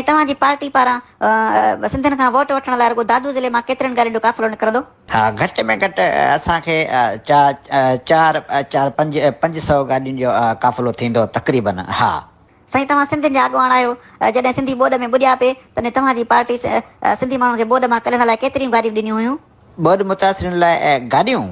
साईं तव्हांजी पार्टी पारां सिंधियुनि खां वोट वठण लाइ रुॻो दादू ज़िले मां केतिरनि गाॾियुनि जो काफ़िलो निकिरंदो? हा, घटि में घटि असांखे चार 500 गाॾियुनि जो काफ़िलो थींदो तक़रीबन। हा साईं तव्हां सिंधियुनि जा अॻुवान आहियो, जॾहिं सिंधी ॿोॾ में ॿुॾिया पिए तॾहिं तव्हांजी पार्टी सिंधी माण्हुनि खे ॿोॾ मां कढण लाइ केतिरियूं गाॾियूं ॾिनियूं हुयूं? ॿोॾ मुतासिरनि लाइ गाॾियूं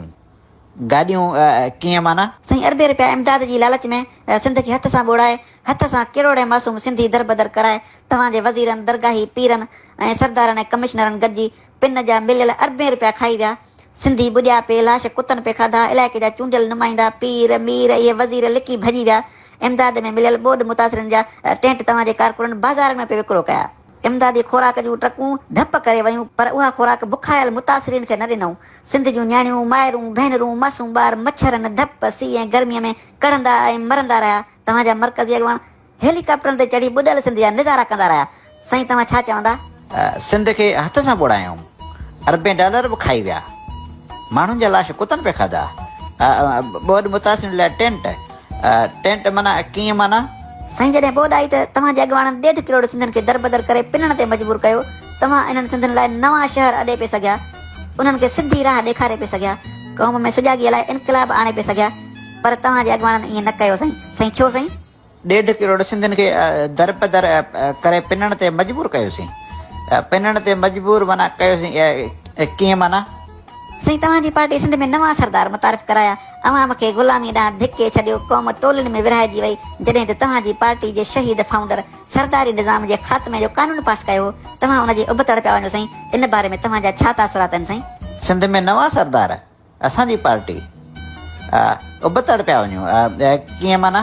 कीअं माना? साईं अरबे रुपया इमदाद जी लालच में सिंध खे हथ सां ॿोड़ाए हथ सां किरोड़े मासूम सिंधी दरबदर कराए तव्हांजे वज़ीरनि दरगाही पीरनि ऐं सरदारनि ऐं कमिश्नरनि गॾिजी पिन जा मिलियल अरबे रुपया खाई विया। सिंधी ॿुॾिया पे लाश कुतनि पे खाधा, इलाइक़े जा चूंडियल नुमाइंदा पीर मीर इहे वज़ीर लिकी भॼी विया। इमदाद में मिलियल ॿोॾ मुतासिरनि जा टेंट तव्हांजे कारकुननि बाज़ार में पे विकिरो कया। इमदादी खुराक जूं ट्रकूं डप करे वयूं पर उहा खुराक बुखायल मुतासिरीन खे न ॾिनऊं। सिंध जूं न्याणियूं माइरूं भेनरूं मासूम ॿार मच्छरनि धप सीउ ऐं गर्मीअ में कढ़ंदा ऐं मरंदा रहिया। तव्हांजा मर्कज़ी अॻवान हेलीकॉप्टरनि ते चढ़ी ॿुॾल सिंध जा नज़ारा कंदा रहिया। साईं तव्हां छा चवंदा? सिंध खे हथ सां ॿोड़ायूं, अरबे डॉलर बि खाई विया, माण्हुनि जा लाश कुतनि पे खाधा, ॿोॾ मुतासिरनि लाइ टेंट माना कीअं माना? साईं जॾहिं ॿोॾ आई त तव्हांजे अॻवाननि 1.5 करोड़ सिंधियुनि खे दरबदर करे पिनण ते मजबूर कयो। तव्हां इन्हनि सिंधियुनि लाइ नवां शहर अॾे पे सघिया, उन्हनि खे सिधी राह ॾेखारे पे सघिया, क़ौम में सुॼागीअ लाइ इनकलाब आणे पे सघिया, पर तव्हांजे अॻवाननि ईअं न कयो। साईं छो साईं? 1.5 करोड़ सिंधियुनि खे दरबदर करे पिनण ते मजबूर कयोसीं। पिनण ते मजबूर माना कयोसीं कीअं माना? साईं तव्हांजी पार्टी सिंध में नवां सरदार मुतारिफ़ कराया, अवाम खे ग़ुलामी ॾांहुं धिके छॾियो, क़ौम टोलियुनि में विरहाइजी वई। जॾहिं त तव्हांजी पार्टी जे शहीद फाउंडर सरदारी निज़ाम जे ख़ात्मे जो कानून पास कयो हो, तव्हां उनजी उबतड़ पिया वञो। साईं इन बारे में तव्हांजा छा तासुरात आहिनि? साईं सिंध में नवां सरदार असांजी पार्टी उबतड़ पिया वञूं कीअं माना?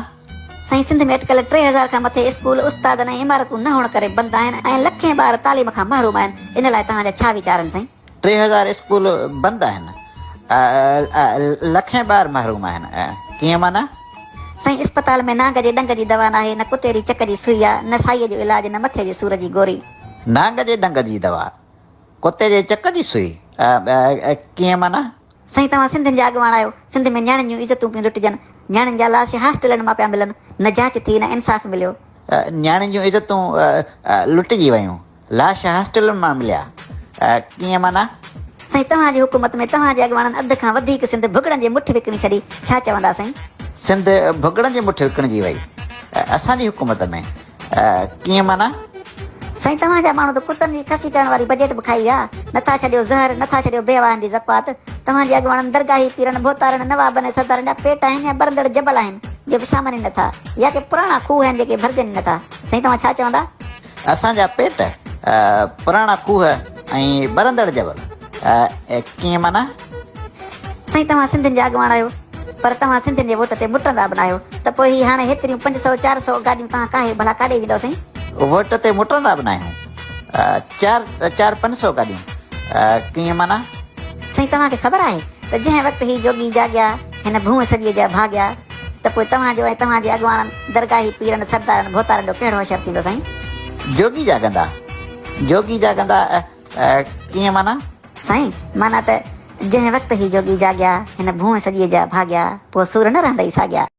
साईं सिंध में अॼुकल्ह 3000 खां मथे स्कूल उस्तादनि ऐं इमारतूं न हुअण करे बंदि आहिनि ऐं लखें ॿार तालीम खां महरूम आहिनि। इन लाइ तव्हांजा छा वीचार आहिनि? साईं 3000 स्कूल बंदि आहिनि, लखें ॿार महरूम आहिनि कीअं माना? साईं अस्पताल में नांग जे ॾंग जी दवा न आहे, न कुतेरी चक जी सुई आहे, न साईअ जो इलाज, न मथे जे सूर जी गोरी। नांग जे ॾंग जी दवा, कुते जे चक जी सुई कीअं माना? साईं तव्हां सिंधियुनि जा अॻुवान आहियो, सिंध में न्याणियुनि जूं इज़तूं पियूं लुटिजनि, न्याणियुनि जा लाश हॉस्टलनि मां पिया मिलनि, न जांच थी न इंसाफ़ मिलियो। न्याणियुनि जूं इज़तूं लुटिजी वयूं, लाश हॉस्टलनि मां मिलिया कीअं माना? साईं तव्हांजी हुकूमत में तव्हांजे अॻुवाननि अधु खां वधीक सिंध भुॻड़नि जे मुठि विकिणी छॾी, छा चवंदा? साईं सिंध भुॻड़नि जे मुठि विकिणिजी वई असांजी हुकूमत में कीअं माना? साईं तव्हांजा माण्हू त कुतनि जी खसी करण वारी बजट बि खाई विया, नथा छॾियो ज़हर, नथा छॾियो बेवाहनि जी ज़कात। तव्हांजे अॻुवाननि दरगाही पीरनि भोतारनि नवाबनि सरदारनि जा पेट आहिनि या बरंदड़ जबल आहिनि जो विसामनि नथा, या के पुराणा खूह आहिनि जेके भरजनि नथा। साईं तव्हां छा चवंदा? असांजा पेट पुराणा खूह ऐं बरंदड़ जबल कीअं माना? साईं तव्हां सिंधियुनि जा अॻुवान आहियो, पर तव्हां सिंधियुनि जे वोट ते मुटंदा बि न आहियो, त पोइ ही हाणे हेतिरियूं 500-400 गाॾियूं तव्हां काहे भला काॾे वेंदव? साईं वोट ते मुटंदा बि न आहियूं, 400-500 गाॾियूं कीअं माना? साईं तव्हांखे ख़बर आहे त जंहिं वक़्तु ही जोगी जाॻिया हिन भूम सॼीअ जा भाॻिया, त पोइ तव्हांजो ऐं तव्हांजे अॻुवाननि दरगाही पीरनि सरदारनि भोतारनि जो कहिड़ो असरु थींदो? साईं जोगी जाॻंदा कीअं माना? साईं माना त जंहिं वक़्तु ही जोगी जाॻिया हिन भूम सॼीअ जा भाॻिया, पोइ सूर न रहंदई साॻिया।